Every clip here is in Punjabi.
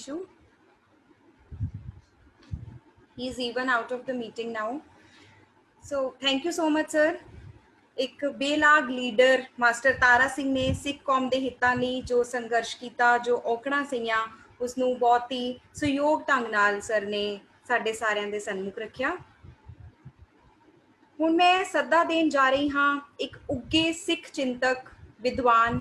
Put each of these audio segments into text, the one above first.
issue. He is even out of the meeting now. So thank you so much, sir. एक बेलाग लीडर मास्टर तारा सिंह ने सिख कौम के हितों ਲਈ जो संघर्ष किया, जो औकड़ां सीगियां, उसनूं बहुत ही सहयोग ढंग नाल सर ने साडे सारिਆਂ ਦੇ सन्मुख रखिया। ਹੁਣ मैं सदा देन जा रही हाँ एक उगे सिख चिंतक, विद्वान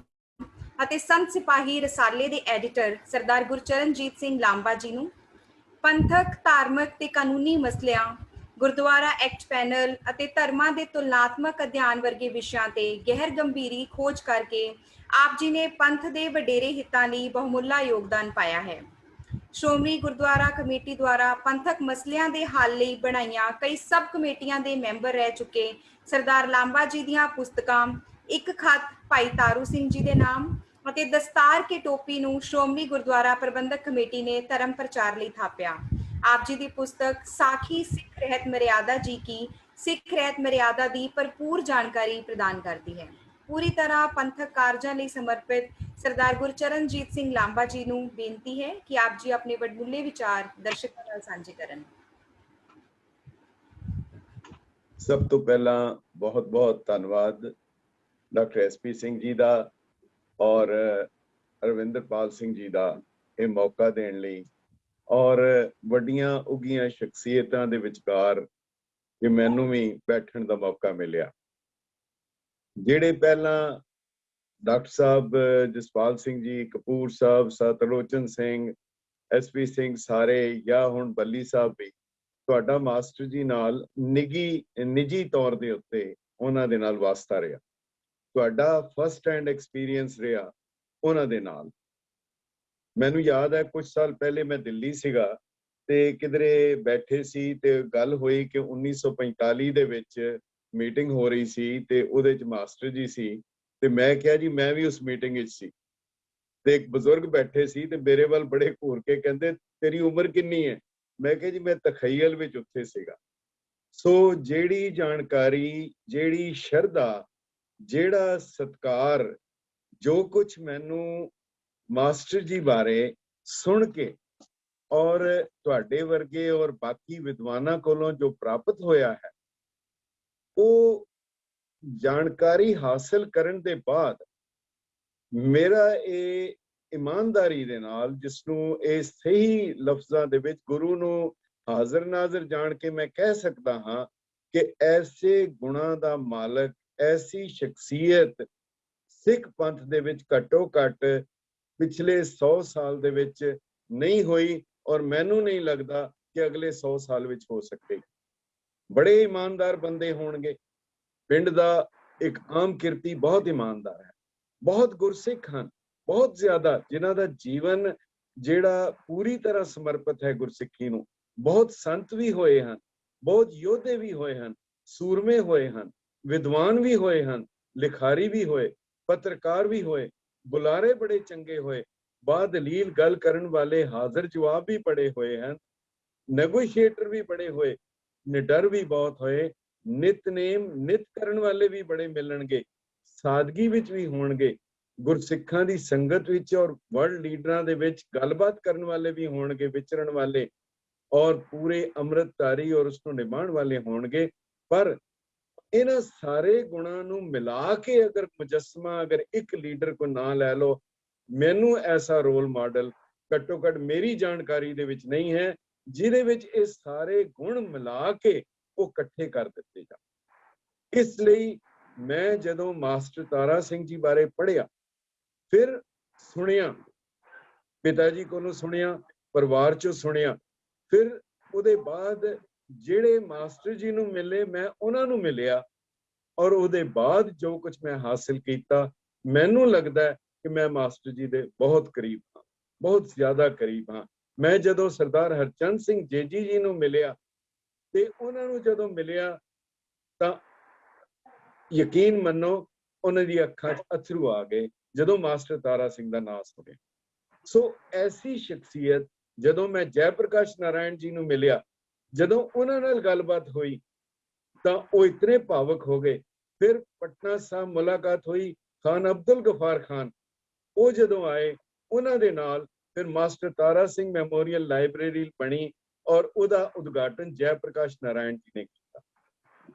ਅਤੇ संत सिपाही रसाले के एडिटर सरदार गुरचरणजीत सिंह लांबा जी ਨੂੰ पंथक, धार्मिक ते कानूनी मसलिਆਂ, गुरुद्वारा एक्ट पैनल ਅਤੇ ਧਰਮਾਂ ਦੇ ਤੁਲਨਾਤਮਕ ਅਧਿਐਨ ਵਰਗੇ ਵਿਸ਼ਿਆਂ ਤੇ ਗਹਿਰ ਗੰਭੀਰੀ ਖੋਜ ਕਰਕੇ ਆਪ ਜੀ ਨੇ ਪੰਥ ਦੇ ਵਡੇਰੇ ਹਿੱਤਾਂ ਲਈ ਬਹੁਮੁੱਲਾ ਯੋਗਦਾਨ ਪਾਇਆ ਹੈ। ਸ਼੍ਰੋਮਣੀ ਗੁਰਦੁਆਰਾ ਕਮੇਟੀ ਦੁਆਰਾ ਪੰਥਕ ਮਸਲਿਆਂ ਦੇ ਹੱਲ ਲਈ ਬਣਾਈਆਂ ਕਈ ਸਬ ਕਮੇਟੀਆਂ ਦੇ ਮੈਂਬਰ ਰਹਿ ਚੁੱਕੇ ਸਰਦਾਰ ਲਾਂਬਾ ਜੀ ਦੀਆਂ ਪੁਸਤਕਾਂ ਇੱਕ ਖਤ ਭਾਈ ਤਾਰੂ ਸਿੰਘ ਜੀ ਦੇ ਨਾਮ ਅਤੇ ਦਸਤਾਰ ਕੇ ਟੋਪੀ ਨੂੰ ਸ਼੍ਰੋਮਣੀ ਗੁਰਦੁਆਰਾ ਪ੍ਰਬੰਧਕ ਕਮੇਟੀ ਨੇ ਧਰਮ ਪ੍ਰਚਾਰ ਲਈ ਥਾਪਿਆ। आप जी की पुस्तक साखी सिख रहत मर्यादा जी की सिख रहत मर्यादा की भरपूर जानकारी प्रदान करती है। पूरी तरह पंथक कारजां लई समर्पित सरदार गुरचरणजीत सिंह लांबा जी नूं बेनती है कि आप जी अपने वडमुले विचार दर्शकों नाल सांझे करन। सब तो पहला बहुत बहुत धन्यवाद डॉक्टर SP सिंह जी का और रविंदरपाल सिंह जी का यह मौका देने लई और वड्डियां उगियां शख्सियतां दे विचकार कि मैनू भी बैठण दा मौका मिलिया। जिहड़े पहला डॉक्टर साहब जसपाल सिंह जी, कपूर साहब, सतलोचन सिंह, SP सिंह सारे या हुण बल्ली साहब भी तुहाडा मास्टर जी नाल निजी तौर दे उत्ते उन्हां दे नाल वास्ता रहा, तुहाडा फर्स्ट हैंड एक्सपीरियंस रहा उन्हां दे नाल। मैनू याद है कुछ साल पहले मैं दिल्ली सीगा ते किधरे बैठे सी ते गल हुई कि 1945 दे विच मीटिंग हो रही सी ते उहदे च मास्टर जी सी ते मैं कहा जी मैं भी उस मीटिंग विच सी ते एक बजुर्ग बैठे सी ते मेरे वाल बड़े घूर के कहंदे तेरी उम्र कितनी है? मैं कहा जी मैं तखयल विच उत्थे सीगा। सो जेड़ी जानकारी, जेड़ी शरधा, जेड़ा सत्कार, जो कुछ मैनू मास्टर जी बारे सुन के और तुहाडे वर्गे और बाकी विद्वानां कोलों जो प्राप्त होया है वो जानकारी हासिल करन दे बाद मेरा ये ईमानदारी दे नाल जिसनूं ये सही लफ्ज़ां दे विच गुरु नूं हाज़र नाज़र जान के मैं कह सकदा हाँ कि ऐसे गुणां दा मालक, ऐसी शख्सियत सिख पंथ दे विच घट्टो घट पिछले 100 साल दे विच नहीं हुई और मैनू नहीं लगता कि अगले 100 साल विच हो सकती। बड़े ईमानदार बंदे होणगे, पिंड दा एक आम किरती बहुत ईमानदार है, बहुत गुरसिख हैं, बहुत ज्यादा जिन्हां दा जीवन जेड़ा पूरी तरह समर्पित है गुरसिखी नूं। बहुत संत भी होए हैं, बहुत योधे भी होए हैं, सूरमे होए हैं, विद्वान भी होए हैं, लिखारी भी होए, पत्रकार भी होए, बुलारे बड़े चंगे होए, बादलील गल करन वाले हाजिर जवाब भी बड़े होए हैं, नेगोशिएटर भी बड़े होए, निडर भी बहुत होए, नितनेम नित करन वाले भी बड़े मिलणगे, सादगी विच भी होणगे, गुरसिखां दी संगत विच और वर्ल्ड लीडरां दे विच गलबात करन वाले भी होणगे, विचरण वाले और पूरे अमृतधारी और उसनूं निभाण वाले होणगे। पर इन्हां सारे गुणां नूं मिला के अगर मुजस्मा अगर एक लीडर को ना लै लो, मैनू ऐसा रोल मॉडल घट्टो घट मेरी जानकारी दे विच नहीं है जिहदे विच ये सारे गुण मिला के वो इकट्ठे कर दिते जाण। इसलिए मैं जदों मास्टर तारा सिंह जी बारे पढ़िया, फिर सुनिया, पिता जी कोलों सुनिया, परिवार चों सुनिया, फिर उहदे बाद जेड़े मास्टर जी नूं मिले मैं उन्हां नूं मिलिया और उहदे बाद जो कुछ मैं हासिल कीता मैनू लगदा है कि मैं मास्टर जी दे बहुत करीब हाँ, बहुत ज्यादा करीब हाँ। मैं जदों सरदार हरचंद सिंह जेजी जी नूं मिलिया ते उन्हां नूं जदों मिलिया तां यकीन मन्नो उन्हां दी अखां 'च अथरू आ गए जदों मास्टर तारा सिंह दा नाम सुनिया। सो ऐसी शख्सियत जदों मैं जयप्रकाश नारायण जी नूं मिलिया, जदों उन्हां नाल गलबात हुई तां वो इतने भावुक हो गए। फिर पटना साहब मुलाकात हुई खान अब्दुल गफार खान, वो जदों आए उन्हां दे नाल फिर master Tara Singh memorial library बनी और ਉਹਦਾ उद्घाटन जय प्रकाश नारायण जी ने किया।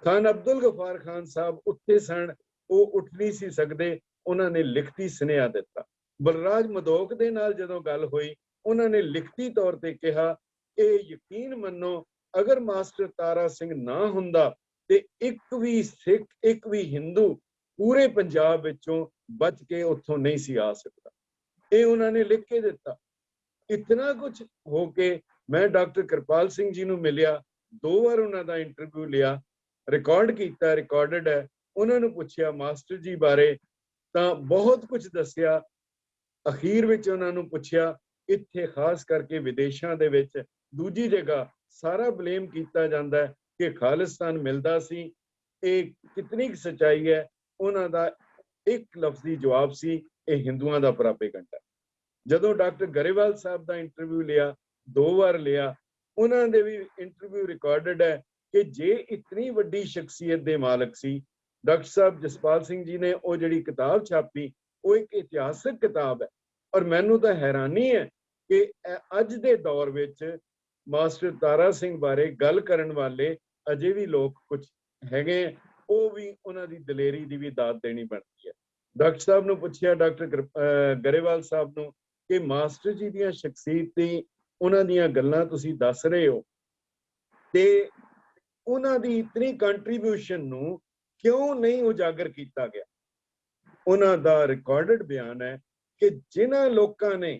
खान अब्दुल गफार खान साहब उत्थे सन, वो उठ नहीं सी सकते, उन्होंने लिखती सुनेहा दिता। बलराज मदोक दे नाल जदों गल हुई, उन्होंने लिखती तौर ते कहा कि यकीन मनो अगर मास्टर तारा सिंह ना हुंदा ते एक भी सिख एक भी हिंदू पूरे पंजाब विचों बच के उत्थों नहीं सी आ सकता। ये उन्होंने लिख के दिता। इतना कुछ होके मैं डॉक्टर कृपाल सिंह जी नूं मिलिया, 2 बार उन्हां दा इंटरव्यू लिया, रिकॉर्ड किया, रिकॉर्डेड है। उन्होंने पूछया मास्टर जी बारे, तो बहुत कुछ दसिया। अखीर विच उन्हां नूं पुछया, इत्थे खास करके विदेशां दे विच दूजी जगह सारा ब्लेम किया जाता है कि खालिस्तान मिलता सी, ये कितनी सच्चाई है? उन्हां दा एक लफ्जी जवाब सी, ये हिंदुआं दा प्रोपेगेंडा। जदों डॉक्टर गरेवाल साहब का इंटरव्यू लिया, 2 बार लिया, उन्होंने भी इंटरव्यू रिकॉर्डेड है कि जे इतनी वड्डी शख्सियत के मालक सी, डॉक्टर साहब जसपाल सिंह जी ने वो जिहड़ी किताब छापी, वो एक इतिहासक किताब है। और मैनू तो हैरानी है कि अज दे दौर विच मास्टर तारा सिंह बारे गल करन वाले अजे भी लोग कुछ हैगे, वो भी उन्हां दी दलेरी दी भी दाद देनी बनती है। डॉक्टर साहब ने पूछया, डॉक्टर गरेवाल साहब ने, कि मास्टर जी दी शख्सियत दी उन्हां दीयां गल्लां तुसीं दस रहे हो ते उन्हां दी इतनी कंट्रीब्यूशन नूं क्यों नहीं उजागर किया गया? उन्हां दा रिकॉर्डेड बयान है कि जिन्हां लोकां ने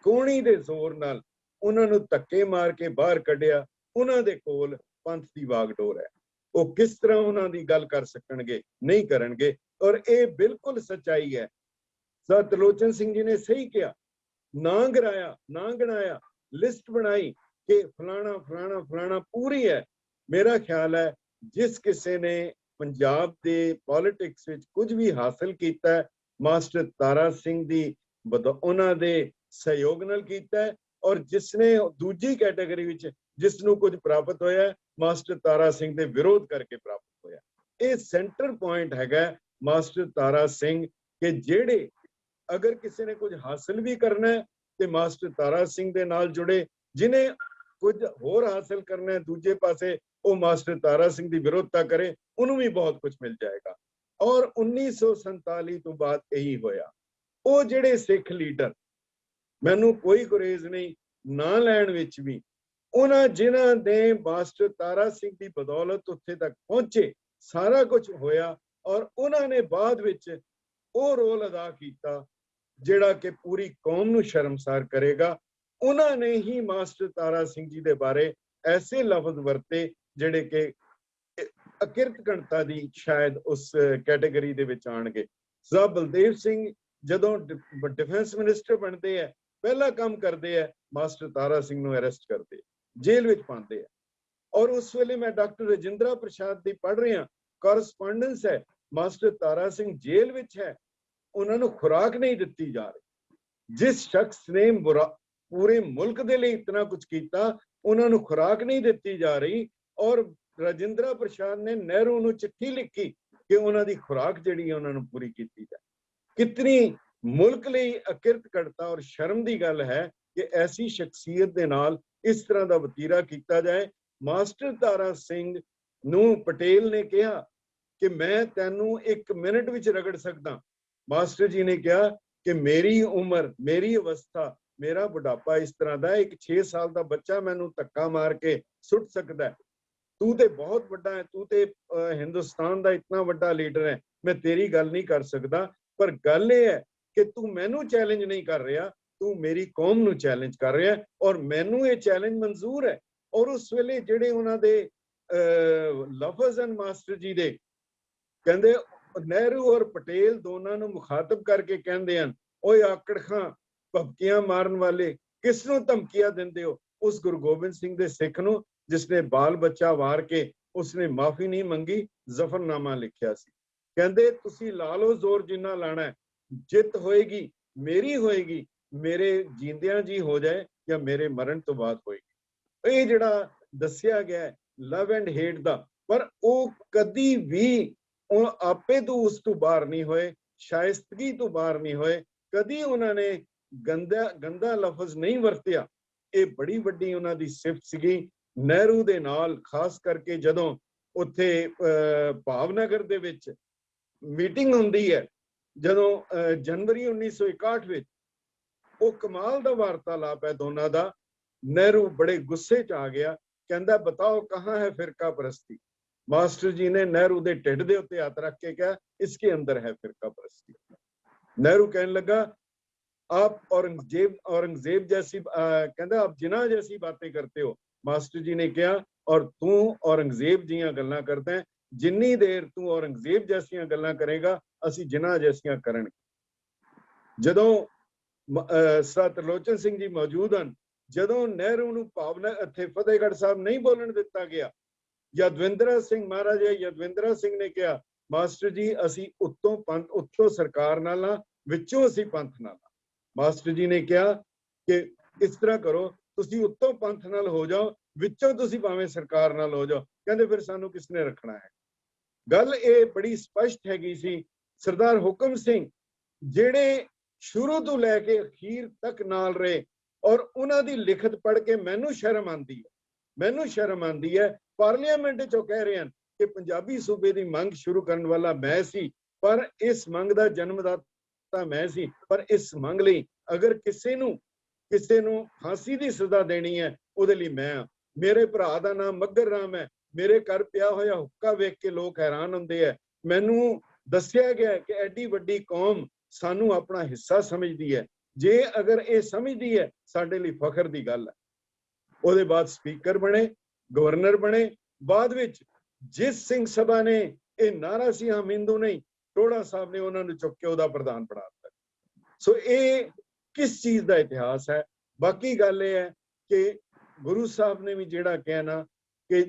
कोहणी दे जोर नाल उन्हां नूं धक्के मार के बाहर कढ़िया, उन्हां दे कोल पंथ दी वागडोर है। वो किस तरह उन्हां दी गल कर सकणगे? नहीं करनगे। और ये बिल्कुल सच्चाई है। सर त्रिलोचन सिंह जी ने सही किया, ना गिराया ना गिनाया, लिस्ट बनाई कि फलाना फलाना फलाना पूरी है। मेरा ख्याल है जिस किसी ने पंजाब के पॉलिटिक्स विच कुछ भी हासिल किया है, मास्टर तारा सिंह दी उन्हां दे सहयोग नाल कीता है। और जिसने दूजी कैटेगरी विच जिसनों कुछ प्राप्त होया, मास्टर तारा सिंह दे विरोध करके प्राप्त होया। ये सेंटर पॉइंट हैगा मास्टर तारा सिंह के जेड़े अगर किसी ने कुछ हासिल भी करना है तो मास्टर तारा सिंह दे नाल जुड़े, जिन्हें कुछ होर हासिल करना है दूजे पासे वो मास्टर तारा सिंह की विरोधता करे, उन्होंने भी बहुत कुछ मिल जाएगा। और 1947 तो बाद यही होया। वो जेड़े सिख लीडर, मैनू कोई गुरेज नहीं ना लैण विच भी, उन्हां जिन्हां ने मास्टर तारा सिंह की बदौलत उत्थे तक पहुंचे, सारा कुछ होया। और उन्होंने बाद विच वो रोल अदा किया जिहड़ा कि पूरी कौम नूं शर्मसार करेगा। उन्होंने ही मास्टर तारा सिंह जी के बारे ऐसे लफ्ज वरते जिहड़े कि अकिरत गणता दी शायद उस कैटेगरी दे विच आउणगे। साहब बलदेव सिंह जदों डिफेंस मिनिस्टर बनते हैं, पहला काम करते हैं मास्टर तारा सिंह नूं अरेस्ट करते, जेल विच पाते हैं। और उस वेले मैं डॉक्टर राजिंद्रा प्रसाद दी पढ़ रहा, कॉरस्पॉन्डेंस है, मास्टर तारा सिंह जेल विच है, उन्होंने खुराक नहीं दी जा रही। जिस शख्स ने पूरे मुल्क के लिए इतना कुछ किया, उन्होंने खुराक नहीं दी जा रही। और राजिंद्रा प्रसाद ने नेहरू नूं चिट्ठी लिखी कि उन्होंने खुराक जिहड़ी उन्होंने पूरी की जाए। कितनी मुल्क लिए अकिरत करता और शर्म की गल है कि ऐसी शख्सियत के नाल इस तरह का वतीरा किया जाए। मास्टर तारा सिंह नूं पटेल ने कहा कि मैं तैनू 1 मिनट विच रगड़ सकदा। मास्टर जी ने कहा कि मेरी उम्र, मेरी अवस्था, मेरा बुढ़ापा इस तरह का, एक 6 साल का बच्चा मैनू धक्का मार के सुट सकता है। तू तो बहुत बड़ा है, तू तो हिंदुस्तान का इतना बड़ा लीडर है, मैं तेरी गल नहीं कर सकता। पर गल यह है कि तू मैनू चैलेंज नहीं कर रहा, तू मेरी कौम नू चैलेंज कर रहा है और मैनू ये चैलेंज मंजूर है। और उस वेले जिहड़े उन्हां दे लफज हैं मास्टर जी दे, कहंदे नेहरू और पटेल दोनों नू मुखातब करके कहंदे हन, ओए आकड़ खां, भपकियां मारन वाले, किस नू धमकियां दिंदे हो? उस गुरु गोबिंद सिंह दे सिख नू जिसने बाल बच्चा वार के उसने माफी नहीं मंगी, जफरनामा लिखिया सी। कहंदे तुसी ला लो जोर जिन्ना लाना है, जित होएगी मेरी होएगी, मेरे जींदियां जी हो जाए या मेरे मरण तो बाद होएगी। ये जिहड़ा दसिया गया है लव एंड हेट दा, पर वो कदी भी आपे तो उस तो बाहर नहीं होए, शाइस्तगी तो बाहर नहीं होए। कदी उन्होंने ਗੰਦਾ ਲਫ਼ਜ਼ ਨਹੀਂ ਵਰਤਿਆ, ਇਹ ਬੜੀ ਵੱਡੀ ਉਹਨਾਂ ਦੀ ਸਿਫਤ ਸੀਗੀ। ਨਹਿਰੂ ਦੇ ਨਾਲ ਖਾਸ ਕਰਕੇ ਜਦੋਂ ਉੱਥੇ ਭਾਵਨਗਰ ਦੇ ਵਿੱਚ ਮੀਟਿੰਗ ਹੁੰਦੀ ਹੈ, ਜਦੋਂ ਜਨਵਰੀ 1961 ਵਿੱਚ, ਉਹ ਕਮਾਲ ਦਾ ਵਾਰਤਾਲਾਪ ਹੈ ਦੋਨਾਂ ਦਾ। ਨਹਿਰੂ ਬੜੇ ਗੁੱਸੇ 'ਚ ਆ ਗਿਆ, ਕਹਿੰਦਾ ਬਤਾਓ ਕਹਾਂ ਹੈ ਫਿਰਕਾ परस्ती। मास्टर जी ने नेहरू ਦੇ ਢਿੱਡ ਦੇ ਉੱਤੇ ਹੱਥ ਰੱਖ ਕੇ ਕਿਹਾ इसके अंदर है फिरका परस्ती। नेहरू कहने लगा आप औरंगजेब जैसी कहता आप जिन्ना जैसी बातें करते हो। मास्टर जी ने कहा और तू औरंगजेब जियां गल्लां करदा है, जिन्नी देर तू औरंगजेब जैसियां गल्लां करेगा ਅਸੀਂ जिन्ना जैसियां करनगे। ਜਦੋਂ ਸਰ ਤਰਲੋਚਨ ਸਿੰਘ ਜੀ ਮੌਜੂਦ ਹਨ, ਜਦੋਂ ਨਹਿਰੂ ਨੂੰ ਭਾਵਨਾ ਇੱਥੇ ਫਤਿਹਗੜ੍ਹ ਸਾਹਿਬ ਨਹੀਂ ਬੋਲਣ ਦਿੱਤਾ ਗਿਆ, ਯਦਵਿੰਦਰਾ ਸਿੰਘ ਮਹਾਰਾਜਾ ਯਦਵਿੰਦਰਾ ਸਿੰਘ ਨੇ ਕਿਹਾ ਮਾਸਟਰ ਜੀ ਅਸੀਂ ਉੱਤੋਂ ਪੰਥ, ਉੱਤੋਂ ਸਰਕਾਰ ਨਾਲ ਆ, ਵਿੱਚੋਂ ਅਸੀਂ ਪੰਥ ਨਾਲ ਆ। ਮਾਸਟਰ ਜੀ ਨੇ ਕਿਹਾ ਕਿ ਇਸ ਤਰ੍ਹਾਂ ਕਰੋ, ਤੁਸੀਂ ਉੱਤੋਂ ਪੰਥ ਨਾਲ ਹੋ ਜਾਓ, ਵਿੱਚੋਂ ਤੁਸੀਂ ਭਾਵੇਂ ਸਰਕਾਰ ਨਾਲ ਹੋ ਜਾਓ। ਕਹਿੰਦੇ ਫਿਰ ਸਾਨੂੰ ਕਿਸ ਨੇ ਰੱਖਣਾ ਹੈ। ਗੱਲ ਇਹ ਬੜੀ ਸਪਸ਼ਟ ਹੈਗੀ ਸੀ। ਸਰਦਾਰ ਹੁਕਮ ਸਿੰਘ ਜਿਹੜੇ ਸ਼ੁਰੂ ਤੋਂ ਲੈ ਕੇ ਅਖੀਰ ਤੱਕ ਨਾਲ ਰਹੇ, ਔਰ ਉਹਨਾਂ ਦੀ ਲਿਖਤ ਪੜ੍ਹ ਕੇ ਮੈਨੂੰ ਸ਼ਰਮ ਆਉਂਦੀ ਹੈ। ਪਾਰਲੀਮੈਂਟ 'ਚੋਂ ਕਹਿ ਰਹੇ ਹਨ ਕਿ ਪੰਜਾਬੀ ਸੂਬੇ ਦੀ ਮੰਗ ਸ਼ੁਰੂ ਕਰਨ ਵਾਲਾ ਮੈਂ ਸੀ, ਪਰ ਇਸ ਮੰਗ ਦਾ ਜਨਮਦਾਤਾ ਮੈਂ ਸੀ, ਪਰ ਇਸ ਮੰਗ ਲਈ ਅਗਰ ਕਿਸੇ ਨੂੰ ਫਾਂਸੀ ਦੀ ਸਜ਼ਾ ਦੇਣੀ ਹੈ, ਉਹਦੇ ਲਈ ਮੈਂ ਹਾਂ। ਮੇਰੇ ਭਰਾ ਦਾ ਨਾਮ ਮੱਘਰ ਰਾਮ ਹੈ। ਮੇਰੇ ਘਰ ਪਿਆ ਹੋਇਆ ਹੁੱਕਾ ਵੇਖ ਕੇ ਲੋਕ ਹੈਰਾਨ ਹੁੰਦੇ ਹੈ। ਮੈਨੂੰ ਦੱਸਿਆ ਗਿਆ ਕਿ ਐਡੀ ਵੱਡੀ ਕੌਮ ਸਾਨੂੰ ਆਪਣਾ ਹਿੱਸਾ ਸਮਝਦੀ ਹੈ। ਜੇ ਅਗਰ ਇਹ ਸਮਝਦੀ ਹੈ, ਸਾਡੇ ਲਈ ਫਖਰ ਦੀ ਗੱਲ ਹੈ। ਉਹਦੇ ਬਾਅਦ ਸਪੀਕਰ ਬਣੇ, ਗਵਰਨਰ ਬਣੇ। ਬਾਅਦ ਵਿੱਚ ਜਿਸ ਸਿੰਘ ਸਭਾ ਨੇ ਇਹ ਨਾਰਾ ਸੀ ਹਮ ਹਿੰਦੂ ਨਹੀਂ, ਟੋੜਾ ਸਾਹਿਬ ਨੇ ਉਹਨਾਂ ਨੂੰ ਚੁੱਕ ਕੇ ਉਹਦਾ ਪ੍ਰਧਾਨ ਬਣਾ ਦਿੱਤਾ। ਸੋ ਇਹ ਕਿਸ ਚੀਜ਼ ਦਾ ਇਤਿਹਾਸ ਹੈ। ਬਾਕੀ ਗੱਲ ਇਹ ਹੈ ਕਿ ਗੁਰੂ ਸਾਹਿਬ ਨੇ ਵੀ ਜਿਹੜਾ ਕਹਿਣਾ ਕਿ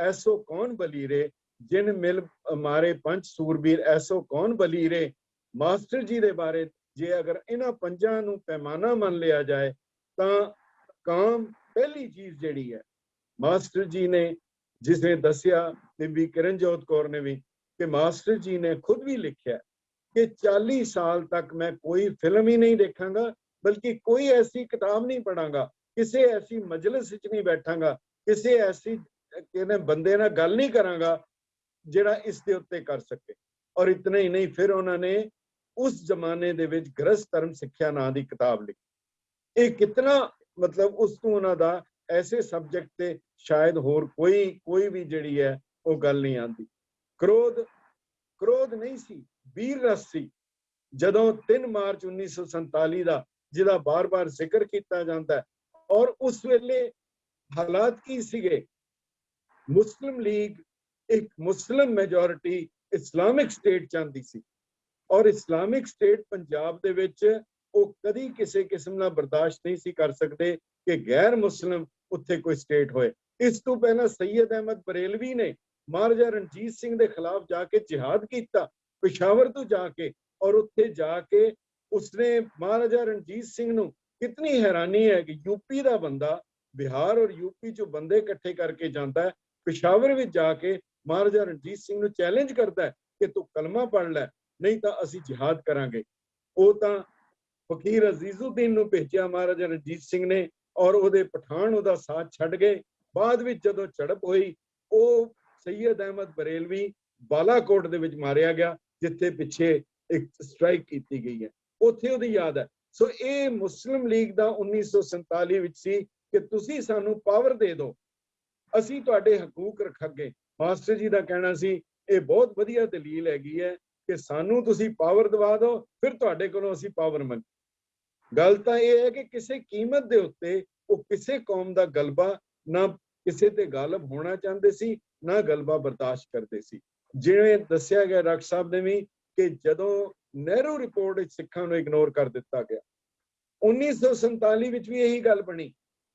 ਐਸੋ ਕੌਣ ਬਲੀਰੇ ਜਿਨ ਮਿਲ ਮਾਰੇ ਪੰਜ ਸੂਰਬੀਰ, ਐਸੋ ਕੌਣ ਬਲੀਰੇ। ਮਾਸਟਰ ਜੀ ਦੇ ਬਾਰੇ ਜੇ ਅਗਰ ਇਹਨਾਂ ਪੰਜਾਂ ਨੂੰ ਪੈਮਾਨਾ ਮੰਨ ਲਿਆ ਜਾਏ ਤਾਂ ਕਾਮ ਪਹਿਲੀ ਚੀਜ਼ ਜਿਹੜੀ ਹੈ, ਮਾਸਟਰ ਜੀ ਨੇ ਜਿਸਨੇ ਦੱਸਿਆ, ਬੀਬੀ ਕਿਰਨਜੋਤ ਕੌਰ ਨੇ ਵੀ, ਕਿ ਮਾਸਟਰ ਜੀ ਨੇ ਖੁਦ ਵੀ ਲਿਖਿਆ ਕਿ 40 ਸਾਲ ਤੱਕ ਮੈਂ ਕੋਈ ਫਿਲਮ ਹੀ ਨਹੀਂ ਦੇਖਾਂਗਾ, ਬਲਕਿ ਕੋਈ ਐਸੀ ਕਿਤਾਬ ਨਹੀਂ ਪੜਾਂਗਾ, ਕਿਸੇ ਐਸੀ ਮਜਲਿਸ ਵਿੱਚ ਨਹੀਂ ਬੈਠਾਂਗਾ, ਕਿਸੇ ਐਸੀ ਕਹਿੰਦੇ ਬੰਦੇ ਨਾਲ ਗੱਲ ਨਹੀਂ ਕਰਾਂਗਾ ਜਿਹੜਾ ਇਸ ਦੇ ਉੱਤੇ ਕਰ ਸਕੇ। ਔਰ ਇਤਨਾ ਹੀ ਨਹੀਂ, ਫਿਰ ਉਹਨਾਂ ਨੇ ਉਸ ਜ਼ਮਾਨੇ ਦੇ ਵਿੱਚ ਗ੍ਰਸਥ ਧਰਮ ਸਿੱਖਿਆ ਨਾਂ ਦੀ ਕਿਤਾਬ ਲਿਖੀ। ਇਹ ਕਿਤਨਾ ਮਤਲਬ ਉਸ ਤੋਂ ਉਹਨਾਂ ਦਾ ਐਸੇ ਸਬਜੈਕਟ ਤੇ ਸ਼ਾਇਦ ਹੋਰ ਕੋਈ ਵੀ ਜਿਹੜੀ ਹੈ ਉਹ ਗੱਲ ਨਹੀਂ ਆਉਂਦੀ। ਕ੍ਰੋਧ ਨਹੀਂ ਸੀ, ਵੀਰ ਰਸ ਸੀ। ਜਦੋਂ 3 ਮਾਰਚ 1947 ਦਾ ਜਿਹਦਾ ਬਾਰ-ਬਾਰ ਜ਼ਿਕਰ ਕੀਤਾ ਜਾਂਦਾ ਹੈ, ਔਰ ਉਸ ਵੇਲੇ ਹਾਲਾਤ ਕੀ ਸੀਗੇ, ਮੁਸਲਿਮ ਲੀਗ ਇੱਕ ਮੁਸਲਿਮ ਮੈਜੋਰਿਟੀ ਇਸਲਾਮਿਕ ਸਟੇਟ ਚਾਹੁੰਦੀ ਸੀ, ਔਰ ਇਸਲਾਮਿਕ ਸਟੇਟ ਪੰਜਾਬ ਦੇ ਵਿੱਚ ਉਹ ਕਦੀ ਕਿਸੇ ਕਿਸਮ ਨਾਲ ਬਰਦਾਸ਼ਤ ਨਹੀਂ ਸੀ ਕਰ ਸਕਦੇ ਕਿ ਗੈਰ ਮੁਸਲਿਮ ਉੱਥੇ ਕੋਈ ਸਟੇਟ ਹੋਏ। ਇਸ ਤੋਂ ਪਹਿਲਾਂ ਸੈਯਦ ਅਹਿਮਦ ਬਰੇਲਵੀ ਨੇ ਮਹਾਰਾਜਾ ਰਣਜੀਤ ਸਿੰਘ ਦੇ ਖਿਲਾਫ ਜਾ ਕੇ ਜਿਹਾਦ ਕੀਤਾ, ਪਿਸ਼ਾਵਰ ਤੋਂ ਜਾ ਕੇ, ਔਰ ਉੱਥੇ ਜਾ ਕੇ ਉਸਨੇ ਮਹਾਰਾਜਾ ਰਣਜੀਤ ਸਿੰਘ ਨੂੰ, ਕਿਤਨੀ ਹੈਰਾਨੀ ਹੈ ਕਿ ਯੂਪੀ ਦਾ ਬੰਦਾ ਬਿਹਾਰ ਔਰ ਯੂਪੀ ਚੋਂ ਬੰਦੇ ਇਕੱਠੇ ਕਰਕੇ ਜਾਂਦਾ ਹੈ, ਪਿਸ਼ਾਵਰ ਵਿੱਚ ਜਾ ਕੇ ਮਹਾਰਾਜਾ ਰਣਜੀਤ ਸਿੰਘ ਨੂੰ ਚੈਲੰਜ ਕਰਦਾ ਹੈ ਕਿ ਤੂੰ ਕਲਮਾ ਪੜ੍ਹ ਲੈ, ਨਹੀਂ ਤਾਂ ਅਸੀਂ ਜਿਹਾਦ ਕਰਾਂਗੇ। ਉਹ ਤਾਂ ਫਕੀਰ ਅਜ਼ੀਜ਼ੁਦੀਨ ਨੂੰ ਭੇਜਿਆ ਮਹਾਰਾਜਾ ਰਣਜੀਤ ਸਿੰਘ ਨੇ, ਔਰ ਉਹਦੇ ਪਠਾਨ ਉਹਦਾ ਸਾਥ ਛੱਡ ਗਏ। ਬਾਅਦ ਵਿੱਚ ਜਦੋਂ ਝੜਪ ਹੋਈ, ਉਹ ਸੈਯਦ ਅਹਿਮਦ ਬਰੇਲਵੀ ਬਾਲਾਕੋਟ ਦੇ ਵਿੱਚ ਮਾਰਿਆ ਗਿਆ, ਜਿੱਥੇ ਪਿੱਛੇ ਇੱਕ ਸਟ੍ਰਾਈਕ ਕੀਤੀ ਗਈ ਹੈ, ਉੱਥੇ ਉਹਦੀ ਯਾਦ ਹੈ। ਸੋ ਇਹ ਮੁਸਲਿਮ ਲੀਗ ਦਾ 1947 ਵਿੱਚ ਸੀ ਕਿ ਤੁਸੀਂ ਸਾਨੂੰ ਪਾਵਰ ਦੇ ਦਿਓ, ਅਸੀਂ ਤੁਹਾਡੇ ਹਕੂਕ ਰੱਖਾਂਗੇ। ਮਾਸਟਰ ਜੀ ਦਾ ਕਹਿਣਾ ਸੀ ਇਹ ਬਹੁਤ ਵਧੀਆ ਦਲੀਲ ਹੈਗੀ ਹੈ ਕਿ ਸਾਨੂੰ ਤੁਸੀਂ ਪਾਵਰ ਦਵਾ ਦਿਓ, ਫਿਰ ਤੁਹਾਡੇ ਕੋਲੋਂ ਅਸੀਂ ਪਾਵਰ ਮੰਗ। ਗੱਲ ਤਾਂ ਇਹ ਹੈ ਕਿ ਕਿਸੇ ਕੀਮਤ ਦੇ ਉੱਤੇ ਉਹ ਕਿਸੇ ਕੌਮ ਦਾ ਗਲਬਾ ਨਾ ਕਿਸੇ ਤੇ ਗਾਲਬ ਹੋਣਾ ਚਾਹੁੰਦੇ ਸੀ, ਨਾ ਗਲਬਾ ਬਰਦਾਸ਼ਤ ਕਰਦੇ ਸੀ। ਜਿਵੇਂ ਦੱਸਿਆ ਗਿਆ ਡਾਕਟਰ ਸਾਹਿਬ ਨੇ ਵੀ ਕਿ ਜਦੋਂ ਨਹਿਰੂ ਰਿਪੋਰਟ ਵਿੱਚ ਸਿੱਖਾਂ ਨੂੰ ਇਗਨੋਰ ਕਰ ਦਿੱਤਾ ਗਿਆ, 1947 ਵਿੱਚ ਵੀ ਇਹੀ ਗੱਲ ਬਣੀ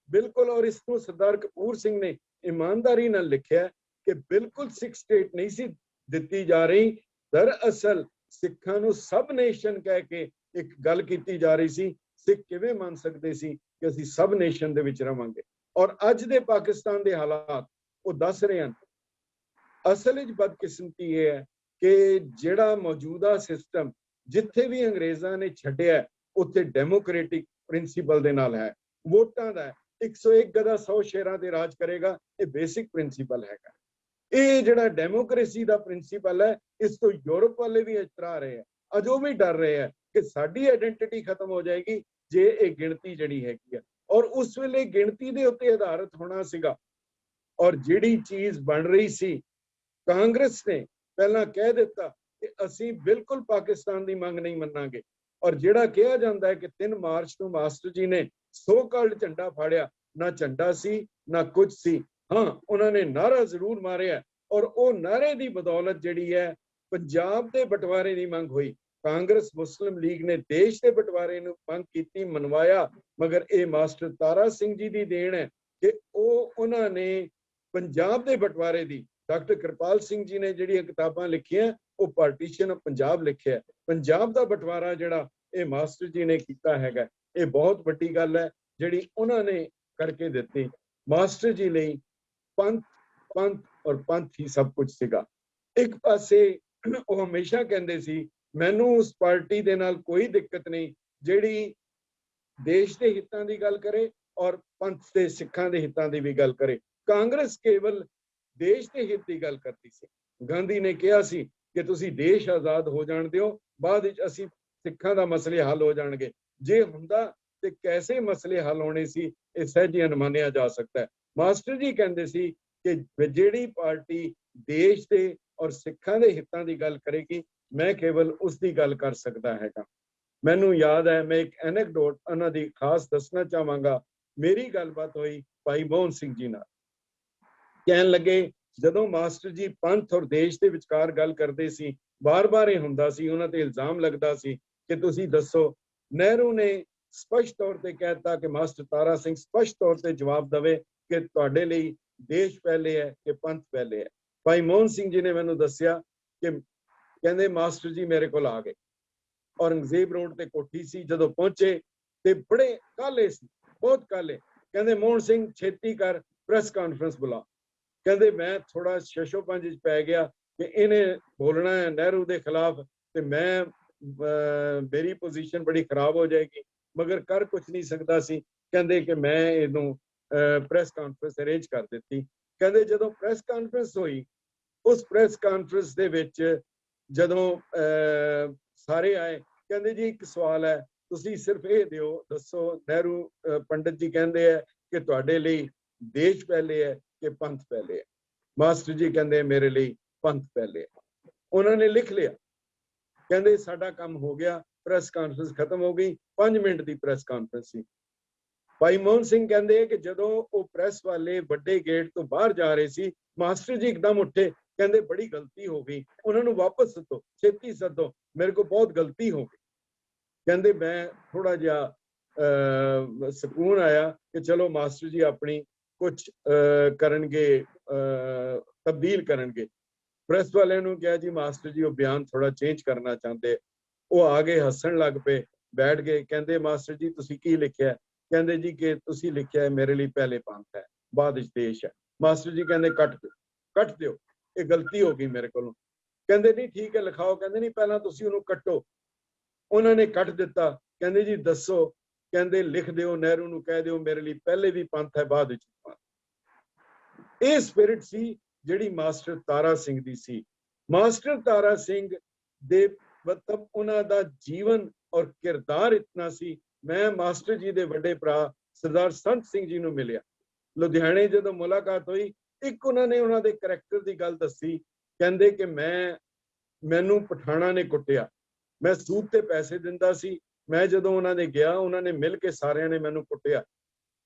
ਬਿਲਕੁਲ। ਔਰ ਇਸ ਨੂੰ ਸਰਦਾਰ ਕਪੂਰ ਸਿੰਘ ਨੇ ਇਮਾਨਦਾਰੀ ਨਾਲ ਲਿਖਿਆ ਕਿ ਬਿਲਕੁਲ ਸਿੱਖ ਸਟੇਟ ਨਹੀਂ ਸੀ ਦਿੱਤੀ ਜਾ ਰਹੀ, ਦਰਅਸਲ ਸਿੱਖਾਂ ਨੂੰ ਸਬ ਨੇਸ਼ਨ ਕਹਿ ਕੇ ਇੱਕ ਗੱਲ ਕੀਤੀ ਜਾ ਰਹੀ ਸੀ। ਸਿੱਖ ਕਿਵੇਂ ਮੰਨ ਸਕਦੇ ਸੀ ਕਿ ਅਸੀਂ ਸਬ ਨੇਸ਼ਨ ਦੇ ਵਿੱਚ ਰਵਾਂਗੇ। ਔਰ ਅੱਜ ਦੇ ਪਾਕਿਸਤਾਨ ਦੇ ਹਾਲਾਤ ਉਹ ਦੱਸ ਰਹੇ ਹਨ। ਅਸਲ ਵਿੱਚ ਬਦਕਿਸਮਤੀ ਇਹ ਹੈ ਕਿ ਜਿਹੜਾ ਮੌਜੂਦਾ ਸਿਸਟਮ ਜਿੱਥੇ ਵੀ ਅੰਗਰੇਜ਼ਾਂ ਨੇ ਛੱਡਿਆ, ਉੱਥੇ ਡੈਮੋਕ੍ਰੈਟਿਕ ਪ੍ਰਿੰਸੀਪਲ ਦੇ ਨਾਲ ਹੈ, ਵੋਟਾਂ ਦਾ 101 ਗਦਾ 100 ਸ਼ੇਰਾਂ ਤੇ ਰਾਜ ਕਰੇਗਾ, ਇਹ ਬੇਸਿਕ ਪ੍ਰਿੰਸੀਪਲ ਹੈਗਾ। ਇਹ ਜਿਹੜਾ ਡੈਮੋਕ੍ਰੇਸੀ ਦਾ ਪ੍ਰਿੰਸੀਪਲ ਹੈ, ਇਸ ਤੋਂ ਯੂਰਪ ਵਾਲੇ ਵੀ ਇਤਰਾ ਰਹੇ ਹੈ, ਅੱਜ ਉਹ ਵੀ ਡਰ ਰਹੇ ਹੈ ਕਿ ਸਾਡੀ ਆਇਡੈਂਟੀਟੀ ਖਤਮ ਹੋ ਜਾਏਗੀ ਜੇ ਇਹ ਗਿਣਤੀ ਜਿਹੜੀ ਹੈਗੀ ਹੈ। ਔਰ ਉਸ ਵੇਲੇ ਗਿਣਤੀ ਦੇ ਉੱਤੇ ਆਧਾਰਿਤ ਹੋਣਾ ਸੀਗਾ। ਔਰ ਜਿਹੜੀ ਚੀਜ਼ ਬਣ ਰਹੀ ਸੀ, ਕਾਂਗਰਸ ਨੇ ਪਹਿਲਾਂ ਕਹਿ ਦਿੱਤਾ ਕਿ ਅਸੀਂ ਬਿਲਕੁਲ ਪਾਕਿਸਤਾਨ ਦੀ ਮੰਗ ਨਹੀਂ ਮੰਨਾਂਗੇ। ਔਰ ਜਿਹੜਾ ਕਿਹਾ ਜਾਂਦਾ ਹੈ ਕਿ 3 ਮਾਰਚ ਨੂੰ ਮਾਸਟਰ ਜੀ ਨੇ ਸੋ ਕਾਲਡ ਝੰਡਾ ਫਾੜਿਆ, ਨਾ ਝੰਡਾ ਸੀ ਨਾ ਕੁਝ ਸੀ। ਹਾਂ, ਉਹਨਾਂ ਨੇ ਨਾਰਾ ਜ਼ਰੂਰ ਮਾਰਿਆ, ਔਰ ਉਹ ਨਾਰੇ ਦੀ ਬਦੌਲਤ ਜਿਹੜੀ ਹੈ ਪੰਜਾਬ ਦੇ ਬਟਵਾਰੇ ਦੀ ਮੰਗ ਹੋਈ। ਕਾਂਗਰਸ ਮੁਸਲਿਮ ਲੀਗ ਨੇ ਦੇਸ਼ ਦੇ ਬਟਵਾਰੇ ਨੂੰ ਮੰਗ ਕੀਤੀ, ਮਨਵਾਇਆ, ਮਗਰ ਇਹ ਮਾਸਟਰ ਤਾਰਾ ਸਿੰਘ ਜੀ ਦੀ ਦੇਣ ਹੈ ਕਿ ਉਹਨਾਂ ਨੇ ਪੰਜਾਬ ਦੇ ਬਟਵਾਰੇ ਦੀ, ਡਾਕਟਰ ਕਿਰਪਾਲ ਸਿੰਘ ਜੀ ਨੇ ਜਿਹੜੀਆਂ ਕਿਤਾਬਾਂ ਲਿਖੀਆਂ ਉਹ ਪਾਰਟੀਸ਼ਨ ਆਫ ਪੰਜਾਬ ਲਿਖਿਆ, ਪੰਜਾਬ ਦਾ ਬਟਵਾਰਾ ਜਿਹੜਾ ਇਹ ਮਾਸਟਰ ਜੀ ਨੇ ਕੀਤਾ ਹੈਗਾ। ਇਹ ਬਹੁਤ ਵੱਡੀ ਗੱਲ ਹੈ ਜਿਹੜੀ ਉਹਨਾਂ ਨੇ ਕਰਕੇ ਦਿੱਤੀ। ਮਾਸਟਰ ਜੀ ਲਈ ਪੰਥ ਔਰ ਪੰਥ ਹੀ ਸਭ ਕੁਝ ਸੀਗਾ। ਇੱਕ ਪਾਸੇ ਉਹ ਹਮੇਸ਼ਾ ਕਹਿੰਦੇ ਸੀ ਮੈਨੂੰ ਉਸ ਪਾਰਟੀ ਦੇ ਨਾਲ ਕੋਈ ਦਿੱਕਤ ਨਹੀਂ ਜਿਹੜੀ ਦੇਸ਼ ਦੇ ਹਿੱਤਾਂ ਦੀ ਗੱਲ ਕਰੇ ਔਰ ਪੰਥ ਦੇ ਸਿੱਖਾਂ ਦੇ ਹਿੱਤਾਂ ਦੀ ਵੀ ਗੱਲ ਕਰੇ। ਕਾਂਗਰਸ ਕੇਵਲ ਦੇਸ਼ ਦੇ ਹਿੱਤ ਦੀ ਗੱਲ ਕਰਦੀ ਸੀ। ਗਾਂਧੀ ਨੇ ਕਿਹਾ ਸੀ ਕਿ ਤੁਸੀਂ ਦੇਸ਼ ਆਜ਼ਾਦ ਹੋ ਜਾਣ ਦਿਓ, ਬਾਅਦ ਵਿੱਚ ਅਸੀਂ ਸਿੱਖਾਂ ਦਾ ਮਸਲੇ ਹੱਲ ਹੋ ਜਾਣਗੇ। ਜੇ ਹੁੰਦਾ ਤੇ ਕੈਸੇ ਮਸਲੇ ਹੱਲ ਹੋਣੇ ਸੀ, ਇਹ ਸਹਿਜ ਹੀ ਅਨੁਮਾਨਿਆ ਜਾ ਸਕਦਾ ਹੈ। ਮਾਸਟਰ ਜੀ ਕਹਿੰਦੇ ਸੀ ਕਿ ਜਿਹੜੀ ਪਾਰਟੀ ਦੇਸ਼ ਦੇ ਔਰ ਸਿੱਖਾਂ ਦੇ ਹਿੱਤਾਂ ਦੀ ਗੱਲ ਕਰੇਗੀ, ਮੈਂ ਕੇਵਲ ਉਸ ਦੀ ਗੱਲ ਕਰ ਸਕਦਾ ਹੈਗਾ। ਮੈਨੂੰ ਯਾਦ ਹੈ, ਮੈਂ ਇੱਕ ਐਨੈਕਡੋਟ ਉਹਨਾਂ ਦੀ ਖਾਸ ਦੱਸਣਾ ਚਾਹਾਂਗਾ। ਮੇਰੀ ਗੱਲਬਾਤ ਹੋਈ ਭਾਈ ਮੋਹਨ ਸਿੰਘ ਜੀ ਨਾਲ। ਕਹਿਣ ਲੱਗੇ ਜਦੋਂ ਮਾਸਟਰ ਜੀ ਪੰਥ ਔਰ ਦੇਸ਼ ਦੇ ਵਿਚਕਾਰ ਗੱਲ ਕਰਦੇ ਸੀ, ਬਾਰ-ਬਾਰ ਇਹ ਹੁੰਦਾ ਸੀ, ਉਹਨਾਂ ਤੇ ਇਲਜ਼ਾਮ ਲੱਗਦਾ ਸੀ ਕਿ ਤੁਸੀਂ ਦੱਸੋ। ਨਹਿਰੂ ਨੇ ਸਪਸ਼ਟ ਤੌਰ ਤੇ ਕਹਿਤਾ ਕਿ ਮਾਸਟਰ ਤਾਰਾ ਸਿੰਘ ਸਪਸ਼ਟ ਤੌਰ ਤੇ ਜਵਾਬ ਦੇਵੇ ਕਿ ਤੁਹਾਡੇ ਲਈ ਦੇਸ਼ ਪਹਿਲੇ ਹੈ ਕਿ ਪੰਥ ਪਹਿਲੇ ਹੈ। ਭਾਈ ਮੋਹਨ ਸਿੰਘ ਜੀ ਨੇ ਮੈਨੂੰ ਦੱਸਿਆ ਕਿ ਕਹਿੰਦੇ ਮਾਸਟਰ ਜੀ ਮੇਰੇ ਕੋਲ ਆ ਗਏ, ਔਰੰਗਜ਼ੇਬ ਰੋਡ ਤੇ ਕੋਠੀ ਸੀ। ਜਦੋਂ ਪਹੁੰਚੇ ਤੇ ਬੜੇ ਕਾਲੇ ਸੀ, ਬਹੁਤ ਕਾਲੇ। ਕਹਿੰਦੇ ਮੋਹਨ ਸਿੰਘ ਛੇਤੀ ਕਰ, ਪ੍ਰੈਸ ਕਾਨਫਰੰਸ ਬੁਲਾ। ਕਹਿੰਦੇ ਮੈਂ ਥੋੜਾ ਸ਼ਸ਼ੋ ਪੰਜ ਚ ਪੈ ਗਿਆ ਕਿ ਇਹਨੇ ਬੋਲਣਾ ਹੈ ਨਹਿਰੂ ਦੇ ਖਿਲਾਫ ਤੇ ਮੈਂ ਮੇਰੀ ਪੋਜੀਸ਼ਨ ਬੜੀ ਖਰਾਬ ਹੋ ਜਾਏਗੀ, ਮਗਰ ਕਰ ਕੁਝ ਨਹੀਂ ਸਕਦਾ ਸੀ। ਕਹਿੰਦੇ ਕਿ ਮੈਂ ਇਹਨੂੰ ਪ੍ਰੈਸ ਕਾਨਫਰੰਸ ਅਰੇਂਜ ਕਰ ਦਿੱਤੀ। ਕਹਿੰਦੇ ਜਦੋਂ ਪ੍ਰੈਸ ਕਾਨਫਰੰਸ ਹੋਈ, ਉਸ ਪ੍ਰੈਸ ਕਾਨਫਰੰਸ ਦੇ ਵਿੱਚ ਜਦੋਂ ਸਾਰੇ ਆਏ, ਕਹਿੰਦੇ ਜੀ ਇੱਕ ਸਵਾਲ ਹੈ, ਤੁਸੀਂ ਸਿਰਫ ਇਹ ਦਿਓ, ਦੱਸੋ ਨਹਿਰੂ ਪੰਡਿਤ ਜੀ ਕਹਿੰਦੇ ਹੈ ਕਿ ਤੁਹਾਡੇ ਲਈ ਦੇਸ਼ ਪਹਿਲੇ ਹੈ ਕਿ ਪੰਥ ਪਹਿਲੇ ਹੈ। ਮਾਸਟਰ ਜੀ ਕਹਿੰਦੇ ਮੇਰੇ ਲਈ ਪੰਥ ਪਹਿਲੇ ਹੈ। ਉਹਨਾਂ ਨੇ ਲਿਖ ਲਿਆ। ਕਹਿੰਦੇ ਸਾਡਾ ਕੰਮ ਹੋ ਗਿਆ, ਪ੍ਰੈਸ ਕਾਨਫਰੰਸ ਖਤਮ ਹੋ ਗਈ। 5 ਮਿੰਟ ਦੀ ਪ੍ਰੈਸ ਕਾਨਫਰੰਸ ਸੀ। ਭਾਈ ਮੋਹਨ ਸਿੰਘ ਕਹਿੰਦੇ ਕਿ ਜਦੋਂ ਉਹ ਪ੍ਰੈਸ ਵਾਲੇ ਵੱਡੇ ਗੇਟ ਤੋਂ ਬਾਹਰ ਜਾ ਰਹੇ ਸੀ, ਮਾਸਟਰ ਜੀ ਇੱਕਦਮ ਉੱਠੇ। ਕਹਿੰਦੇ ਬੜੀ ਗਲਤੀ ਹੋ ਗਈ, ਉਹਨਾਂ ਨੂੰ ਵਾਪਸ ਸੱਦੋ, ਛੇਤੀ ਸੱਦੋ, ਮੇਰੇ ਕੋਲ ਬਹੁਤ ਗਲਤੀ ਹੋ ਗਈ। ਕਹਿੰਦੇ ਮੈਂ ਥੋੜਾ ਜਿਹਾ ਸਕੂਨ ਆਇਆ ਕਿ ਚਲੋ ਮਾਸਟਰ ਜੀ ਆਪਣੀ ਕੁਝ ਕਰਨਗੇ, ਤਬਦੀਲ ਕਰਨਗੇ। ਪ੍ਰੈਸ ਵਾਲਿਆਂ ਨੂੰ ਕਿਹਾ ਜੀ ਮਾਸਟਰ ਜੀ ਉਹ ਬਿਆਨ ਥੋੜਾ ਚੇਂਜ ਕਰਨਾ ਚਾਹੁੰਦੇ। ਉਹ ਆ ਗਏ, ਹੱਸਣ ਲੱਗ ਪਏ, ਬੈਠ ਗਏ। ਕਹਿੰਦੇ ਮਾਸਟਰ ਜੀ ਤੁਸੀਂ ਕੀ ਲਿਖਿਆ? ਕਹਿੰਦੇ ਜੀ ਕਿ ਤੁਸੀਂ ਲਿਖਿਆ ਮੇਰੇ ਲਈ ਪਹਿਲੇ ਪੰਥ ਹੈ, ਬਾਅਦ ਵਿੱਚ ਦੇਸ਼ ਹੈ। ਮਾਸਟਰ ਜੀ ਕਹਿੰਦੇ ਕੱਟ ਦਿਓ, ਇਹ ਗਲਤੀ ਹੋ ਗਈ ਮੇਰੇ ਕੋਲੋਂ। ਕਹਿੰਦੇ ਨਹੀਂ ਠੀਕ ਹੈ ਲਿਖਾਓ। ਕਹਿੰਦੇ ਨਹੀਂ ਪਹਿਲਾਂ ਤੁਸੀਂ ਉਹਨੂੰ ਕੱਟੋ। ਉਹਨਾਂ ਨੇ ਕੱਟ ਦਿੱਤਾ। ਕਹਿੰਦੇ ਜੀ ਦੱਸੋ? ਕਹਿੰਦੇ ਲਿਖ ਦਿਓ, ਨਹਿਰੂ ਨੂੰ ਕਹਿ ਦਿਓ ਮੇਰੇ ਲਈ ਪਹਿਲੇ ਵੀ ਪੰਥ ਹੈ, ਬਾਅਦ ਵਿੱਚ ਪੰਥ। ਇਹ ਸਪਿਰਿਟ ਸੀ ਜਿਹੜੀ ਮਾਸਟਰ ਤਾਰਾ ਸਿੰਘ ਦੀ ਸੀ। ਮਾਸਟਰ ਤਾਰਾ ਸਿੰਘ ਦੇ ਮਤਲਬ ਉਹਨਾਂ ਦਾ ਜੀਵਨ ਔਰ ਕਿਰਦਾਰ ਇਤਨਾ ਸੀ। ਮੈਂ ਮਾਸਟਰ ਜੀ ਦੇ ਵੱਡੇ ਭਰਾ ਸਰਦਾਰ ਸੰਤ ਸਿੰਘ ਜੀ ਨੂੰ ਮਿਲਿਆ ਲੁਧਿਆਣੇ। ਜਦੋਂ ਮੁਲਾਕਾਤ ਹੋਈ, ਇੱਕ ਉਹਨਾਂ ਨੇ ਉਹਨਾਂ ਦੇ ਕਰੈਕਟਰ ਦੀ ਗੱਲ ਦੱਸੀ। ਕਹਿੰਦੇ ਕਿ ਮੈਨੂੰ ਪਠਾਣਾ ਨੇ ਕੁੱਟਿਆ, ਮੈਂ ਸੂਦ ਤੇ ਪੈਸੇ ਦਿੰਦਾ ਸੀ। ਮੈਂ ਜਦੋਂ ਉਹਨਾਂ ਦੇ ਗਿਆ, ਉਹਨਾਂ ਨੇ ਮਿਲ ਕੇ ਸਾਰਿਆਂ ਨੇ ਮੈਨੂੰ ਕੁੱਟਿਆ।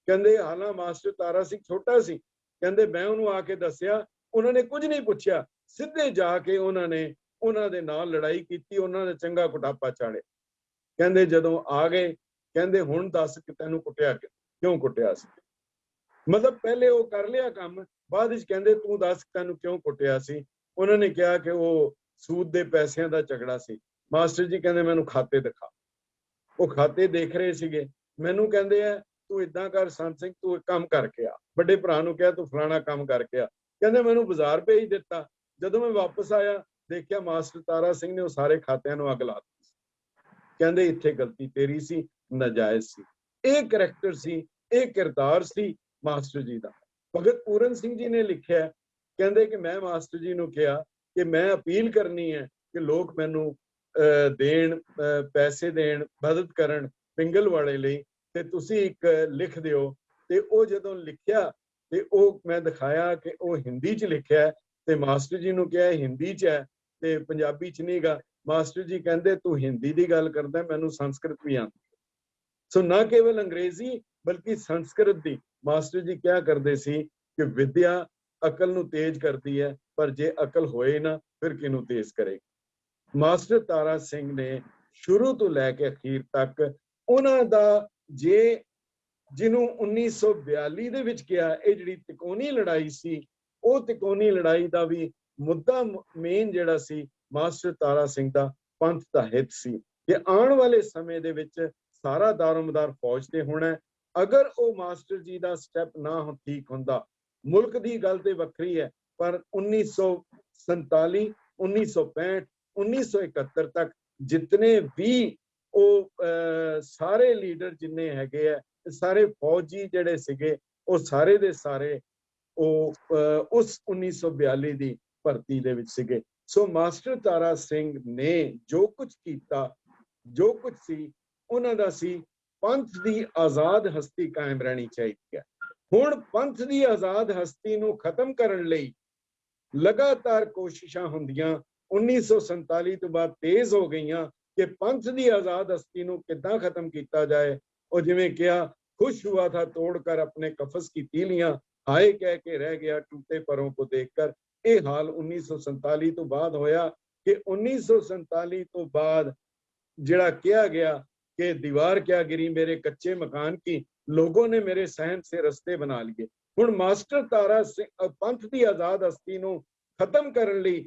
ਕਹਿੰਦੇ ਹਾਲਾਂ ਮਾਸਟਰ ਤਾਰਾ ਸਿੰਘ ਛੋਟਾ ਸੀ। ਕਹਿੰਦੇ ਮੈਂ ਉਹਨੂੰ ਆ ਕੇ ਦੱਸਿਆ, ਉਹਨਾਂ ਨੇ ਕੁਝ ਨਹੀਂ ਪੁੱਛਿਆ, ਸਿੱਧੇ ਜਾ ਕੇ ਉਹਨਾਂ ਨੇ ਉਹਨਾਂ ਦੇ ਨਾਲ ਲੜਾਈ ਕੀਤੀ, ਉਹਨਾਂ ਨੇ ਚੰਗਾ ਕੁਟਾਪਾ ਚਾੜਿਆ। ਕਹਿੰਦੇ ਜਦੋਂ ਆ ਗਏ, ਕਹਿੰਦੇ ਹੁਣ ਦੱਸ ਕਿ ਤੈਨੂੰ ਕੁੱਟਿਆ ਕਿਉਂ ਕੁੱਟਿਆ ਸੀ। ਮਤਲਬ ਪਹਿਲੇ ਉਹ ਕਰ ਲਿਆ ਕੰਮ, ਬਾਅਦ ਵਿੱਚ ਕਹਿੰਦੇ ਤੂੰ ਦੱਸ ਤੈਨੂੰ ਕਿਉਂ ਕੁੱਟਿਆ ਸੀ। ਉਹਨਾਂ ਨੇ ਕਿਹਾ ਕਿ ਉਹ ਸੂਦ ਦੇ ਪੈਸਿਆਂ ਦਾ ਝਗੜਾ ਸੀ। ਮਾਸਟਰ ਜੀ ਕਹਿੰਦੇ ਮੈਨੂੰ ਖਾਤੇ ਦਿਖਾ। ਉਹ ਖਾਤੇ ਦੇਖ ਰਹੇ ਸੀਗੇ। ਮੈਨੂੰ ਕਹਿੰਦੇ ਆ ਤੂੰ ਇਦਾਂ ਕਰ ਸੰਤ ਸਿੰਘ, ਤੂੰ ਇੱਕ ਕੰਮ ਕਰਕੇ ਆ। ਵੱਡੇ ਭਰਾ ਨੂੰ ਕਿਹਾ ਤੂੰ ਫਲਾਣਾ ਕੰਮ ਕਰਕੇ ਆ। ਕਹਿੰਦੇ ਮੈਨੂੰ ਬਾਜ਼ਾਰ ਭੇਜ ਦਿੱਤਾ। ਜਦੋਂ ਮੈਂ ਵਾਪਸ ਆਇਆ, ਦੇਖਿਆ ਮਾਸਟਰ ਤਾਰਾ ਸਿੰਘ ਨੇ ਉਹ ਸਾਰੇ ਖਾਤਿਆਂ ਨੂੰ ਅੱਗ ਲਾ ਦਿੱਤੀ। ਕਹਿੰਦੇ ਇੱਥੇ ਗਲਤੀ ਤੇਰੀ ਸੀ, ਨਾਜਾਇਜ਼ ਸੀ। ਇਹ ਕਰੈਕਟਰ ਸੀ, ਇਹ ਕਿਰਦਾਰ ਸੀ ਮਾਸਟਰ ਜੀ ਦਾ। ਭਗਤ ਪੂਰਨ ਸਿੰਘ ਜੀ ਨੇ ਲਿਖਿਆ, ਕਹਿੰਦੇ ਕਿ ਮੈਂ ਮਾਸਟਰ ਜੀ ਨੂੰ ਕਿਹਾ ਕਿ ਮੈਂ ਅਪੀਲ ਕਰਨੀ ਹੈ ਕਿ ਲੋਕ ਮੈਨੂੰ ਦੇਣ, ਪੈਸੇ ਦੇਣ, ਮਦਦ ਕਰਨ ਪਿੰਗਲ ਵਾਲੇ ਲਈ, ਤੇ ਤੁਸੀਂ ਇੱਕ ਲਿਖ ਦਿਓ। ਤੇ ਉਹ ਜਦੋਂ ਲਿਖਿਆ ਤੇ ਉਹ ਮੈਂ ਦਿਖਾਇਆ ਕਿ ਉਹ ਹਿੰਦੀ 'ਚ ਲਿਖਿਆ, ਤੇ ਮਾਸਟਰ ਜੀ ਨੂੰ ਕਿਹਾ ਹਿੰਦੀ 'ਚ ਹੈ ਤੇ ਪੰਜਾਬੀ 'ਚ ਨਹੀਂਗਾ। ਮਾਸਟਰ ਜੀ ਕਹਿੰਦੇ ਤੂੰ ਹਿੰਦੀ ਦੀ ਗੱਲ ਕਰਦਾ, ਮੈਨੂੰ ਸੰਸਕ੍ਰਿਤ ਵੀ ਆਉਂਦੀ। ਸੋ ਨਾ ਕੇਵਲ ਅੰਗਰੇਜ਼ੀ ਬਲਕਿ ਸੰਸਕ੍ਰਿਤ ਦੀ। ਮਾਸਟਰ ਜੀ ਕਿਹਾ ਕਰਦੇ ਸੀ ਕਿ ਵਿਦਿਆ ਅਕਲ ਨੂੰ ਤੇਜ਼ ਕਰਦੀ ਹੈ, ਪਰ ਜੇ ਅਕਲ ਹੋਏ ਨਾ ਫਿਰ ਕਿਹਨੂੰ ਤੇਜ਼ ਕਰੇਗੀ। ਮਾਸਟਰ ਤਾਰਾ ਸਿੰਘ ਨੇ ਸ਼ੁਰੂ ਤੋਂ ਲੈ ਕੇ ਅਖੀਰ ਤੱਕ ਉਹਨਾਂ ਦਾ, ਜੇ ਜਿਹਨੂੰ 1942 ਦੇ ਵਿੱਚ ਕਿਹਾ, ਇਹ ਜਿਹੜੀ ਤਿਕੋਣੀ ਲੜਾਈ ਸੀ, ਉਹ ਤਿਕੋਣੀ ਲੜਾਈ ਦਾ ਵੀ ਮੁੱਦਾ ਮੇਨ ਜਿਹੜਾ ਸੀ ਮਾਸਟਰ ਤਾਰਾ ਸਿੰਘ ਦਾ ਪੰਥ ਦਾ ਹਿੱਤ ਸੀ ਕਿ ਆਉਣ ਵਾਲੇ ਸਮੇਂ ਦੇ ਵਿੱਚ ਸਾਰਾ ਦਾਰੋਮਦਾਰ ਫੌਜ ਤੇ ਹੋਣਾ। ਅਗਰ ਉਹ ਮਾਸਟਰ ਜੀ ਦਾ ਸਟੈਪ ਨਾ ਠੀਕ ਹੁੰਦਾ, ਮੁਲਕ ਦੀ ਗੱਲ ਤੇ ਵੱਖਰੀ ਹੈ, ਪਰ 1947, 1965, 1971 ਤੱਕ ਜਿਤਨੇ ਵੀ ਉਹ ਸਾਰੇ ਲੀਡਰ ਜਿੰਨੇ ਹੈਗੇ ਆ, ਸਾਰੇ ਫੌਜੀ ਜਿਹੜੇ ਸੀਗੇ, ਉਹ ਸਾਰੇ ਦੇ ਸਾਰੇ ਉਹ ਉਸ 1942 ਦੀ ਭਰਤੀ ਦੇ ਵਿੱਚ ਸੀਗੇ। ਸੋ ਮਾਸਟਰ ਤਾਰਾ ਸਿੰਘ ਨੇ ਜੋ ਕੁਝ ਕੀਤਾ, ਜੋ ਕੁਝ ਸੀ, ਉਹਨਾਂ ਦਾ ਸੀ ਪੰਥ ਦੀ ਆਜ਼ਾਦ ਹਸਤੀ ਕਾਇਮ ਰਹਿਣੀ ਚਾਹੀਦੀ ਹੈ। ਹੁਣ ਪੰਥ ਦੀ ਆਜ਼ਾਦ ਹਸਤੀ ਨੂੰ ਖਤਮ ਕਰਨ ਲਈ ਲਗਾਤਾਰ ਕੋਸ਼ਿਸ਼ਾਂ ਹੁੰਦੀਆਂ 1947 ਤੋਂ ਬਾਅਦ ਤੇਜ਼ ਹੋ ਗਈਆਂ ਕਿ ਪੰਥ ਦੀ ਆਜ਼ਾਦ ਹਸਤੀ ਨੂੰ ਕਿੱਦਾਂ ਖਤਮ ਕੀਤਾ ਜਾਏ। ਉਹ ਜਿਵੇਂ ਕਿਹਾ, खुश हुआ था तोड़कर अपने कफस की तीलियां, हाय कह के रह गया टूटे परों को देखकर। ये हाल 1947 तो बाद होया कि 1947 तो बाद जिहड़ा किया गया कि दीवार क्या गिरी मेरे कच्चे मकान की, लोगों ने मेरे सहन से रस्ते बना लिए। हुण मास्टर तारा सिंह पंथ की आजाद हस्ती नूं खत्म करन लई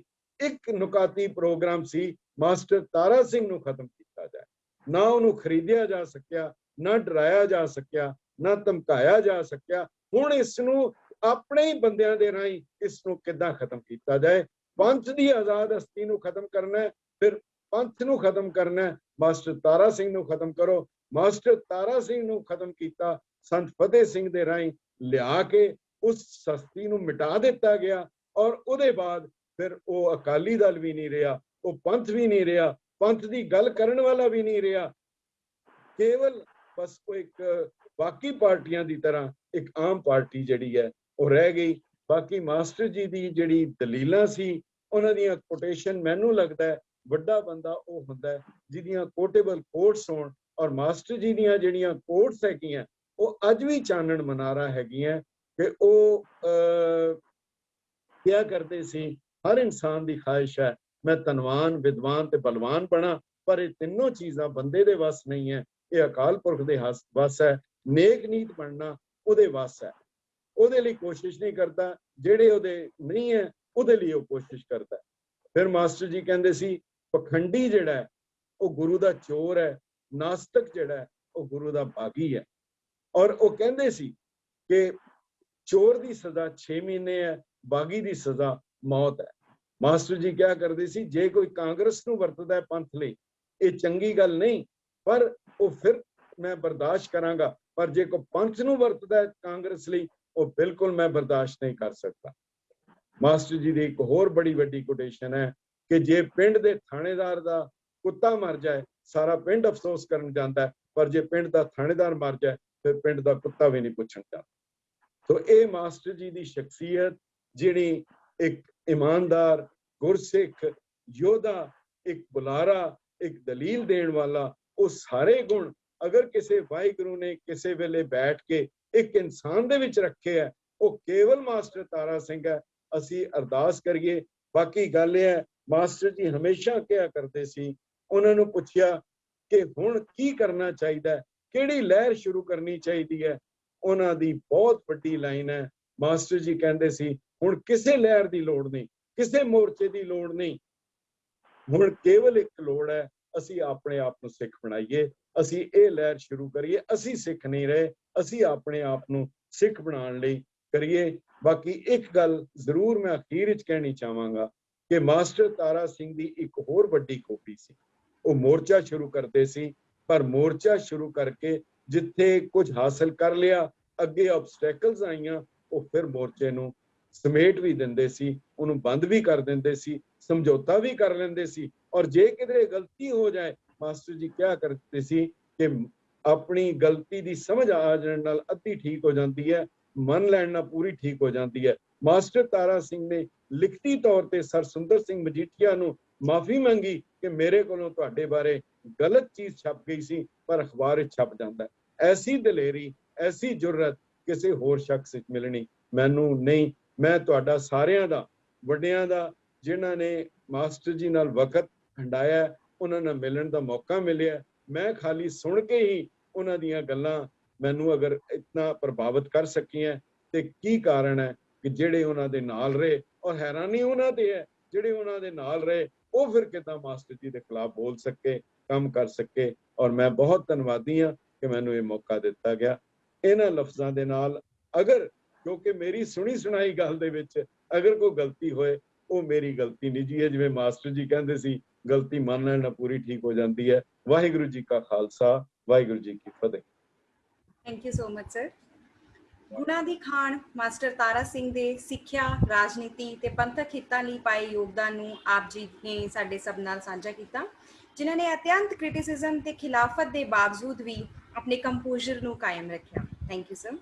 एक नुकाती प्रोग्राम सी, मास्टर तारा सिंह नूं खत्म कीता जाए। ना उहनूं खरीदिया जा सकिया, ना डराया जा सकिया, ना धमकाया जा सकिया। हुण इस नूं अपने ही बंदियां दे राहीं इस नूं किद्दां खत्म कीता जाए। पंथ दी आजाद हस्ती नूं खत्म करना है, फिर पंथ नूं खत्म करना है, मास्टर तारा सिंह नूं खत्म करो। मास्टर तारा सिंह नूं खत्म कीता संत फतेह सिंह दे राहीं लिया के उस हस्ती नूं मिटा दिता गया, और उहदे बाद फिर वो अकाली दल भी नहीं रहा, वो पंथ भी नहीं रहा, पंथ दी गल करन वाला भी नहीं रहा। केवल बस वो एक बाकी पार्टियां की तरह एक आम पार्टी जिहड़ी है वो रह गई। बाकी मास्टर जी की जिहड़ी दलीलां सी, उन्हां दीयां कोटेशन, मैनूं लगदा है वड्डा बंदा वो हुंदा है जिहदियां कोटेबल कोट्स होण, और मास्टर जी दीयां जिहड़ियां कोट्स हैगियां वो अज भी चानण मनारा हैगियां कि वो क्या करते सी, हर इंसान की ख्वाहिश है मैं धनवान, विद्वान ते बलवान बना, पर ये तीनों चीज़ां बंदे दे वस नहीं है, ये अकाल पुरख दे वस है। नेक नीत बनना उहदे वस है, उहदे लई कोशिश नहीं करता, जेड़े उहदे नहीं है उहदे लई वो कोशिश करता है। फिर मास्टर जी कहंदे सी पखंडी जिहड़ा है वो गुरु दा चोर है, नास्तिक जिहड़ा है वो गुरु दा बागी है। और वो कहंदे सी कि चोर दी सज़ा 6 महीने है, बागी दी सज़ा मौत है। मास्टर जी क्या करदे सी, जे कोई कांग्रेस नूं वरतदा है पंथ लई, ये चंगी गल नहीं, पर वो फिर मैं बर्दाश्त करांगा, पर जे कोई पंथ नूं वरतदा है कांग्रेस लई, वो बिल्कुल मैं बर्दाश्त नहीं कर सकता। मास्टर जी की एक होर बड़ी वड्डी कोटेशन है कि जे पिंड दे थाणेदार दा कुत्ता मर जाए सारा पिंड अफसोस करन जांदा है, पर जे पिंड दा थाणेदार मर जाए फिर पिंड दा कुत्ता भी नहीं पुछण जांदा। तो ये मास्टर जी की शख्सियत जिहड़ी एक ईमानदार, गुरसिख, योद्धा, एक बुलारा, एक दलील देण वाला, वो सारे गुण अगर किसी वाहिगुरु ने किसी वेले बैठ के एक इंसान दे विच रखे है, वो केवल मास्टर तारा सिंह है। असी अरदास करिए। बाकी गल है, मास्टर जी हमेशा क्या करते सी, उन्होंने पुछया कि हुण की करना चाहिए, किहड़ी लहर शुरू करनी चाहिए है। उन्हां दी बहुत वड्डी लाइन है। मास्टर जी कहंदे सी हुण किसी लहर की लोड़ नहीं, किसी मोर्चे की लोड़ नहीं, हुण केवल एक लोड़ है, असी अपने आप को सिख बनाइए, असी ये लहर शुरू करिए। असी सिख नहीं रहे, असी अपने आप को सिख बनाने लई करिए। बाकी एक गल जरूर मैं अखीर च कहनी चाहांगा कि मास्टर तारा सिंह की एक होर वड्डी खूबी सी, ਉਹ ਮੋਰਚਾ ਸ਼ੁਰੂ ਕਰਦੇ ਸੀ, ਪਰ ਮੋਰਚਾ ਸ਼ੁਰੂ ਕਰਕੇ ਜਿੱਥੇ ਕੁਝ ਹਾਸਲ ਕਰ ਲਿਆ, ਅੱਗੇ ਆਬਸਟੈਕਲਸ ਆਈਆਂ, ਉਹ ਫਿਰ ਮੋਰਚੇ ਨੂੰ ਸਮੇਟ ਵੀ ਦਿੰਦੇ ਸੀ, ਉਹਨੂੰ ਬੰਦ ਵੀ ਕਰ ਦਿੰਦੇ ਸੀ, ਸਮਝੌਤਾ ਵੀ ਕਰ ਲੈਂਦੇ ਸੀ। ਔਰ ਜੇ ਕਿਧਰੇ ਗਲਤੀ ਹੋ ਜਾਏ, ਮਾਸਟਰ ਜੀ ਕਿਹਾ ਕਰਦੇ ਸੀ ਕਿ ਆਪਣੀ ਗਲਤੀ ਦੀ ਸਮਝ ਆ ਜਾਣ ਨਾਲ ਅੱਧੀ ਠੀਕ ਹੋ ਜਾਂਦੀ ਹੈ, ਮੰਨ ਲੈਣ ਨਾਲ ਪੂਰੀ ਠੀਕ ਹੋ ਜਾਂਦੀ ਹੈ। ਮਾਸਟਰ ਤਾਰਾ ਸਿੰਘ ਨੇ ਲਿਖਤੀ ਤੌਰ ਤੇ ਸਰ ਸੁੰਦਰ ਸਿੰਘ ਮਜੀਠੀਆ ਨੂੰ ਮਾਫੀ ਮੰਗੀ ਕਿ ਮੇਰੇ ਕੋਲੋਂ ਤੁਹਾਡੇ ਬਾਰੇ ਗਲਤ ਚੀਜ਼ ਛਪ ਗਈ ਸੀ, ਪਰ ਅਖਬਾਰ ਵਿੱਚ ਛਪ ਜਾਂਦਾ ਹੈ। ਐਸੀ ਦਲੇਰੀ, ਐਸੀ ਜੁਰਤ ਕਿਸੇ ਹੋਰ ਸ਼ਖਸ ਵਿੱਚ ਮਿਲਣੀ ਮੈਨੂੰ ਨਹੀਂ। ਮੈਂ ਤੁਹਾਡਾ ਸਾਰਿਆਂ ਦਾ, ਵੱਡਿਆਂ ਦਾ, ਜਿਨ੍ਹਾਂ ਨੇ ਮਾਸਟਰ ਜੀ ਨਾਲ ਵਕਤ ਹੰਡਾਇਆ, ਉਹਨਾਂ ਨਾਲ ਮਿਲਣ ਦਾ ਮੌਕਾ ਮਿਲਿਆ। ਮੈਂ ਖਾਲੀ ਸੁਣ ਕੇ ਹੀ ਉਹਨਾਂ ਦੀਆਂ ਗੱਲਾਂ ਮੈਨੂੰ ਅਗਰ ਇਤਨਾ ਪ੍ਰਭਾਵਿਤ ਕਰ ਸਕੀਆਂ ਤੇ ਕੀ ਕਾਰਨ ਹੈ ਕਿ ਜਿਹੜੇ ਉਹਨਾਂ ਦੇ ਨਾਲ ਰਹੇ, ਔਰ ਹੈਰਾਨੀ ਉਹਨਾਂ ਤੇ ਹੈ ਜਿਹੜੇ ਉਹਨਾਂ ਦੇ ਨਾਲ ਰਹੇ ਉਹ ਫਿਰ ਕਿੱਦਾਂ ਮਾਸਟਰ ਜੀ ਦੇ ਖਿਲਾਫ ਬੋਲ ਸਕੇ, ਕੰਮ ਕਰ ਸਕੇ। ਔਰ ਮੈਂ ਬਹੁਤ ਧੰਨਵਾਦੀ ਹਾਂ ਕਿ ਮੈਨੂੰ ਇਹ ਮੌਕਾ ਦਿੱਤਾ ਗਿਆ। ਇਹਨਾਂ ਲਫ਼ਜ਼ਾਂ ਦੇ ਨਾਲ, ਅਗਰ ਕਿਉਂਕਿ ਮੇਰੀ ਸੁਣੀ ਸੁਣਾਈ ਗੱਲ ਦੇ ਵਿੱਚ ਅਗਰ ਕੋਈ ਗਲਤੀ ਹੋਏ, ਉਹ ਮੇਰੀ ਗਲਤੀ ਨਹੀਂ ਜੀ ਹੈ। ਜਿਵੇਂ ਮਾਸਟਰ ਜੀ ਕਹਿੰਦੇ ਸੀ, ਗਲਤੀ ਮੰਨ ਲੈਣ ਨਾਲ ਪੂਰੀ ਠੀਕ ਹੋ ਜਾਂਦੀ ਹੈ। ਵਾਹਿਗੁਰੂ ਜੀ ਕਾ ਖਾਲਸਾ, ਵਾਹਿਗੁਰੂ ਜੀ ਕੀ ਫਤਿਹ। Thank you so much sir. ਗੁਣਾ ਦੀ ਖਾਣ ਮਾਸਟਰ ਤਾਰਾ ਸਿੰਘ ਦੇ ਸਿੱਖਿਆ, ਰਾਜਨੀਤੀ ਤੇ ਪੰਥਕ ਹਿੱਤਾਂ ਲਈ ਪਾਏ ਯੋਗਦਾਨ ਨੂੰ ਆਪ ਜੀ ਨੇ ਸਾਡੇ ਸਭ ਨਾਲ ਸਾਂਝਾ ਕੀਤਾ, ਜਿਨ੍ਹਾਂ ਨੇ ਅਤਿਅੰਤ ਕ੍ਰਿਟਿਸਿਜ਼ਮ ਤੇ ਖਿਲਾਫਤ ਦੇ ਬਾਵਜੂਦ ਵੀ ਆਪਣੇ ਕੰਪੋਜ਼ਰ ਨੂੰ ਕਾਇਮ ਰੱਖਿਆ। Thank you sir.